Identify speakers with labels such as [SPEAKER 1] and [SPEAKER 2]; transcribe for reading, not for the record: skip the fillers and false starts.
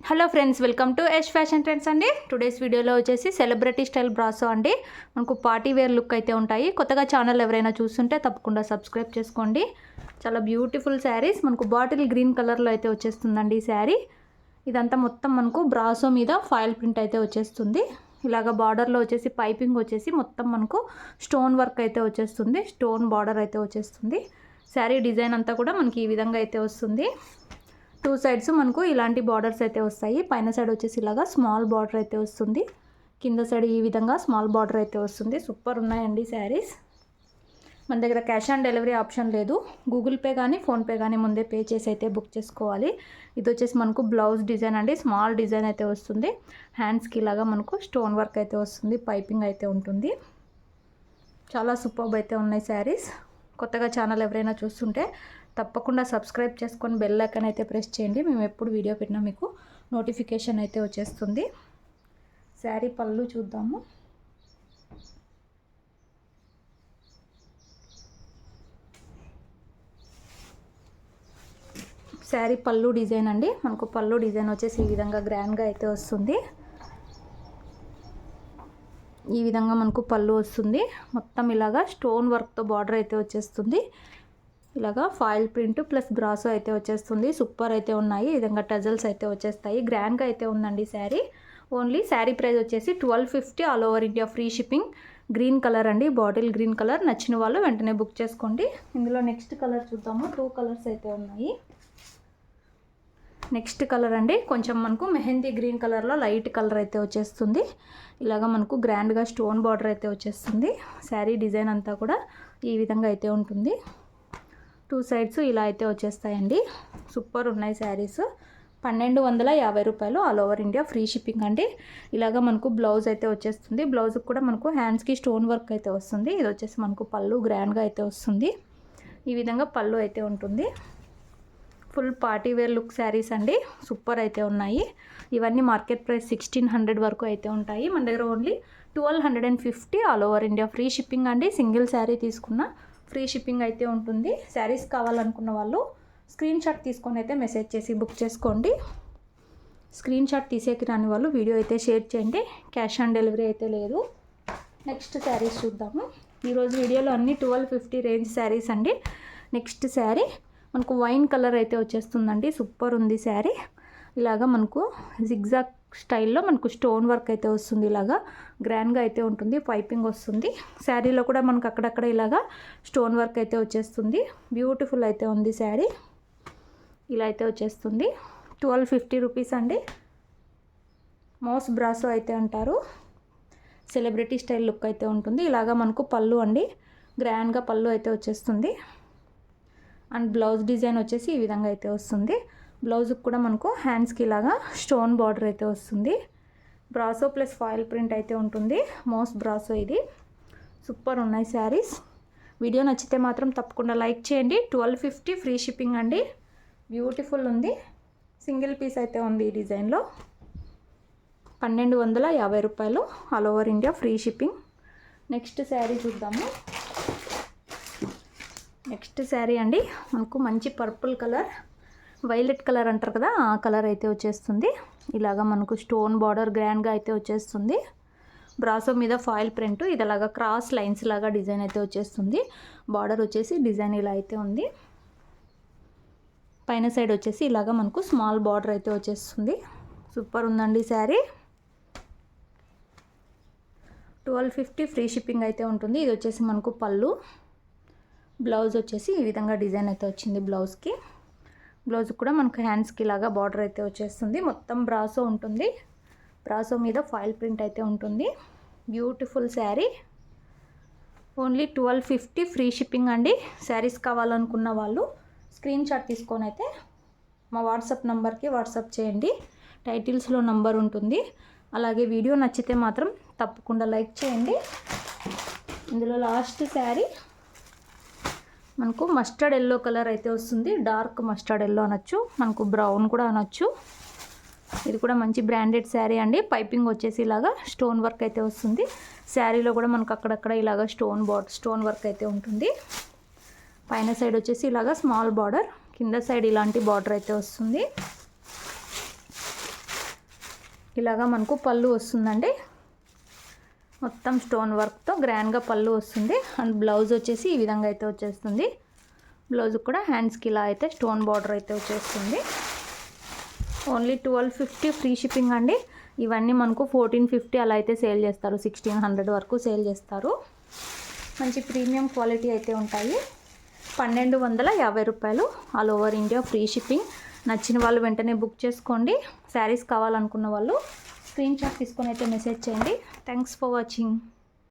[SPEAKER 1] Hello friends, welcome to Yash fashion trends అండి. Today's వీడియోలో వచ్చేసి సెలబ్రిటీ స్టైల్ బ్రాసో అండి. మనకు పార్టీ వేర్ లుక్ అయితే ఉంటాయి. కొత్తగా ఛానల్ ఎవరైనా చూస్తుంటే తప్పకుండా సబ్స్క్రైబ్ చేసుకోండి. చాలా బ్యూటిఫుల్ శారీస్ మనకు బాటిల్ గ్రీన్ కలర్లో అయితే వచ్చేస్తుందండి ఈ శారీ. ఇదంతా మొత్తం మనకు బ్రాసో మీద ఫాయిల్ ప్రింట్ అయితే వచ్చేస్తుంది. ఇలాగ బార్డర్లో వచ్చేసి పైపింగ్ వచ్చేసి మొత్తం మనకు స్టోన్ వర్క్ అయితే వచ్చేస్తుంది. స్టోన్ బార్డర్ అయితే వచ్చేస్తుంది. శారీ డిజైన్ అంతా కూడా మనకి ఈ విధంగా అయితే వస్తుంది. టూ సైడ్స్ మనకు ఇలాంటి బార్డర్స్ అయితే వస్తాయి. పైన సైడ్ వచ్చేసి ఇలాగా స్మాల్ బార్డర్ అయితే వస్తుంది. కింద సైడ్ ఈ విధంగా స్మాల్ బార్డర్ అయితే వస్తుంది. సూపర్ ఉన్నాయండి శారీస్. మన దగ్గర క్యాష్ ఆన్ డెలివరీ ఆప్షన్ లేదు. గూగుల్ పే కానీ ఫోన్పే కానీ ముందే పే చేసి అయితే బుక్ చేసుకోవాలి. ఇది వచ్చేసి మనకు బ్లౌజ్ డిజైన్ అండి. స్మాల్ డిజైన్ అయితే వస్తుంది. హ్యాండ్స్కి ఇలాగా మనకు స్టోన్ వర్క్ అయితే వస్తుంది. పైపింగ్ అయితే ఉంటుంది. చాలా సూపర్బ్ అయితే ఉన్నాయి శారీస్. కొత్తగా ఛానల్ ఎవరైనా చూస్తుంటే తప్పకుండా సబ్స్క్రైబ్ చేసుకొని బెల్ ఐకాన్ అయితే ప్రెస్ చేయండి. మేము ఎప్పుడు వీడియో పెట్టినా మీకు నోటిఫికేషన్ అయితే వచ్చేస్తుంది. శారీ పళ్ళు చూద్దాము. శారీ పళ్ళు డిజైన్ అండి. మనకు పళ్ళు డిజైన్ వచ్చేసి ఈ విధంగా గ్రాండ్గా అయితే వస్తుంది. ఈ విధంగా మనకు పళ్ళు వస్తుంది. మొత్తం ఇలాగా స్టోన్ వర్క్తో బార్డర్ అయితే వచ్చేస్తుంది. ఇలాగా ఫాయిల్ ప్రింట్ ప్లస్ బ్రాసో అయితే వచ్చేస్తుంది. సూపర్ అయితే ఉన్నాయి. ఈ విధంగా టజల్స్ అయితే వచ్చేస్తాయి. గ్రాండ్గా అయితే ఉందండి శారీ. ఓన్లీ శారీ ప్రైస్ వచ్చేసి 1250 all over India free shipping. Green colour అండి, బాటిల్ గ్రీన్ కలర్. నచ్చిన వాళ్ళు వెంటనే బుక్ చేసుకోండి. ఇందులో నెక్స్ట్ కలర్ చూద్దాము. 2 కలర్స్ అయితే ఉన్నాయి. నెక్స్ట్ కలర్ అండి కొంచెం మనకు మెహందీ గ్రీన్ కలర్లో లైట్ కలర్ అయితే వచ్చేస్తుంది. ఇలాగా మనకు గ్రాండ్గా స్టోన్ బార్డర్ అయితే వచ్చేస్తుంది. శారీ డిజైన్ అంతా కూడా ఈ విధంగా అయితే ఉంటుంది. 2 సైడ్స్ ఇలా అయితే వచ్చేస్తాయండి. సూపర్ ఉన్నాయి శారీస్. 1250 రూపాయలు all over India free shipping అండి. ఇలాగా మనకు బ్లౌజ్ అయితే వచ్చేస్తుంది. బ్లౌజ్కి కూడా మనకు హ్యాండ్స్కి స్టోన్ వర్క్ అయితే వస్తుంది. ఇది వచ్చేసి మనకు పళ్ళు గ్రాండ్గా అయితే వస్తుంది. ఈ విధంగా పళ్ళు అయితే ఉంటుంది. Full party wear look saris అండి. సూపర్ అయితే ఉన్నాయి. ఇవన్నీ మార్కెట్ ప్రైస్ 1600 వరకు అయితే ఉంటాయి. మన దగ్గర only 1250 all over India free shipping అండి. సింగిల్ శారీ తీసుకున్న ఫ్రీ షిప్పింగ్ అయితే ఉంటుంది. శారీస్ కావాలనుకున్న వాళ్ళు స్క్రీన్ షాట్ తీసుకొని అయితే మెసేజ్ చేసి బుక్ చేసుకోండి. స్క్రీన్ షాట్ తీసేకి రాని వాళ్ళు వీడియో అయితే షేర్ చేయండి. క్యాష్ ఆన్ డెలివరీ అయితే లేదు. నెక్స్ట్ శారీస్ చూద్దాము. ఈరోజు వీడియోలో అన్ని 1250 రేంజ్ శారీస్ అండి. నెక్స్ట్ శారీ మనకు వైన్ కలర్ అయితే వచ్చేస్తుందండి. సూపర్ ఉంది శారీ. ఇలాగా మనకు జిగ్జాగ్ స్టైల్లో మనకు స్టోన్ వర్క్ అయితే వస్తుంది. ఇలాగా గ్రాండ్గా అయితే ఉంటుంది. పైపింగ్ వస్తుంది. శారీలో కూడా మనకు అక్కడక్కడ ఇలాగా స్టోన్ వర్క్ అయితే వచ్చేస్తుంది. బ్యూటిఫుల్ అయితే ఉంది శారీ. ఇలా అయితే వచ్చేస్తుంది. 1250 రూపీస్ అండి. మోస్ బ్రాసో అయితే అంటారు. సెలబ్రిటీ స్టైల్ లుక్ అయితే ఉంటుంది. ఇలాగా మనకు పళ్ళు అండి. గ్రాండ్గా పళ్ళు అయితే వచ్చేస్తుంది. అండ్ బ్లౌజ్ డిజైన్ వచ్చేసి ఈ విధంగా అయితే వస్తుంది. బ్లౌజ్కి కూడా మనకు హ్యాండ్స్కి ఇలాగా స్టోన్ బార్డర్ అయితే వస్తుంది. బ్రాసో ప్లస్ ఫాయిల్ ప్రింట్ అయితే ఉంటుంది. మోస్ బ్రాసో ఇది. సూపర్ ఉన్నాయి శారీస్. వీడియో నచ్చితే మాత్రం తప్పకుండా లైక్ చేయండి. 1250 ఫ్రీ షిప్పింగ్ అండి. బ్యూటిఫుల్ ఉంది. సింగిల్ పీస్ అయితే ఉంది ఈ డిజైన్లో. 1250 రూపాయలు all over India free shipping. Next sari చూద్దాము. నెక్స్ట్ శారీ అండి మనకు మంచి పర్పుల్ కలర్, వైలెట్ కలర్ అంటారు కదా, ఆ కలర్ అయితే వచ్చేస్తుంది. ఇలాగా మనకు స్టోన్ బార్డర్ గ్రాండ్గా అయితే వచ్చేస్తుంది. బ్రాసో మీద ఫాయిల్ ప్రింట్ ఇది అలాగా క్రాస్ లైన్స్ లాగా డిజైన్ అయితే వచ్చేస్తుంది. బార్డర్ వచ్చేసి డిజైన్ ఇలా అయితే ఉంది. పైన సైడ్ వచ్చేసి ఇలాగా మనకు స్మాల్ బార్డర్ అయితే వచ్చేస్తుంది. సూపర్ ఉందండి శారీ. 1250 ఫ్రీ షిప్పింగ్ అయితే ఉంటుంది. ఇది వచ్చేసి మనకు పళ్ళు. బ్లౌజ్ వచ్చేసి ఈ విధంగా డిజైన్ అయితే వచ్చింది. బ్లౌజ్కి కూడా మనకు హ్యాండ్స్కి ఇలాగా బార్డర్ అయితే వచ్చేస్తుంది. మొత్తం బ్రాసో ఉంటుంది. బ్రాసో మీద ఫాయిల్ ప్రింట్ అయితే ఉంటుంది. Beautiful sari. Only 1250 free shipping అండి. శారీస్ కావాలనుకున్న వాళ్ళు స్క్రీన్ షాట్ తీసుకొని అయితే మా వాట్సాప్ నెంబర్కి వాట్సాప్ చేయండి. టైటిల్స్లో నంబర్ ఉంటుంది. అలాగే వీడియో నచ్చితే మాత్రం తప్పకుండా లైక్ చేయండి. ఇందులో లాస్ట్ శారీ మనకు మస్టర్డ్ ఎల్లో కలర్ అయితే వస్తుంది. డార్క్ మస్టర్డ్ ఎల్లో అనొచ్చు, మనకు బ్రౌన్ కూడా అనొచ్చు. ఇది కూడా మంచి బ్రాండెడ్ శారీ అండి. పైపింగ్ వచ్చేసి ఇలాగా స్టోన్ వర్క్ అయితే వస్తుంది. శారీలో కూడా మనకు అక్కడక్కడ ఇలాగా స్టోన్ వర్క్ అయితే ఉంటుంది. పైన సైడ్ వచ్చేసి ఇలాగా స్మాల్ బార్డర్, కింద సైడ్ ఇలాంటి బార్డర్ అయితే వస్తుంది. ఇలాగా మనకు పళ్ళు వస్తుందండి, మొత్తం స్టోన్ వర్క్తో గ్రాండ్గా పళ్ళు వస్తుంది. అండ్ బ్లౌజ్ వచ్చేసి ఈ విధంగా అయితే వచ్చేస్తుంది. బ్లౌజ్ కూడా హ్యాండ్స్కి ఇలా అయితే స్టోన్ బార్డర్ అయితే వచ్చేస్తుంది. ఓన్లీ 1250 ఫ్రీ షిప్పింగ్ అండి. ఇవన్నీ మనకు 1450 అలా అయితే సేల్ చేస్తారు, 1600 వరకు సేల్ చేస్తారు. మంచి ప్రీమియం క్వాలిటీ అయితే ఉంటాయి. 1250 రూపాయలు, all over India free shipping. నచ్చిన వాళ్ళు వెంటనే బుక్ చేసుకోండి. శారీస్ కావాలనుకున్న వాళ్ళు స్క్రీన్ షాట్ తీసుకొని అయితే మెసేజ్ చేయండి. Thanks for watching.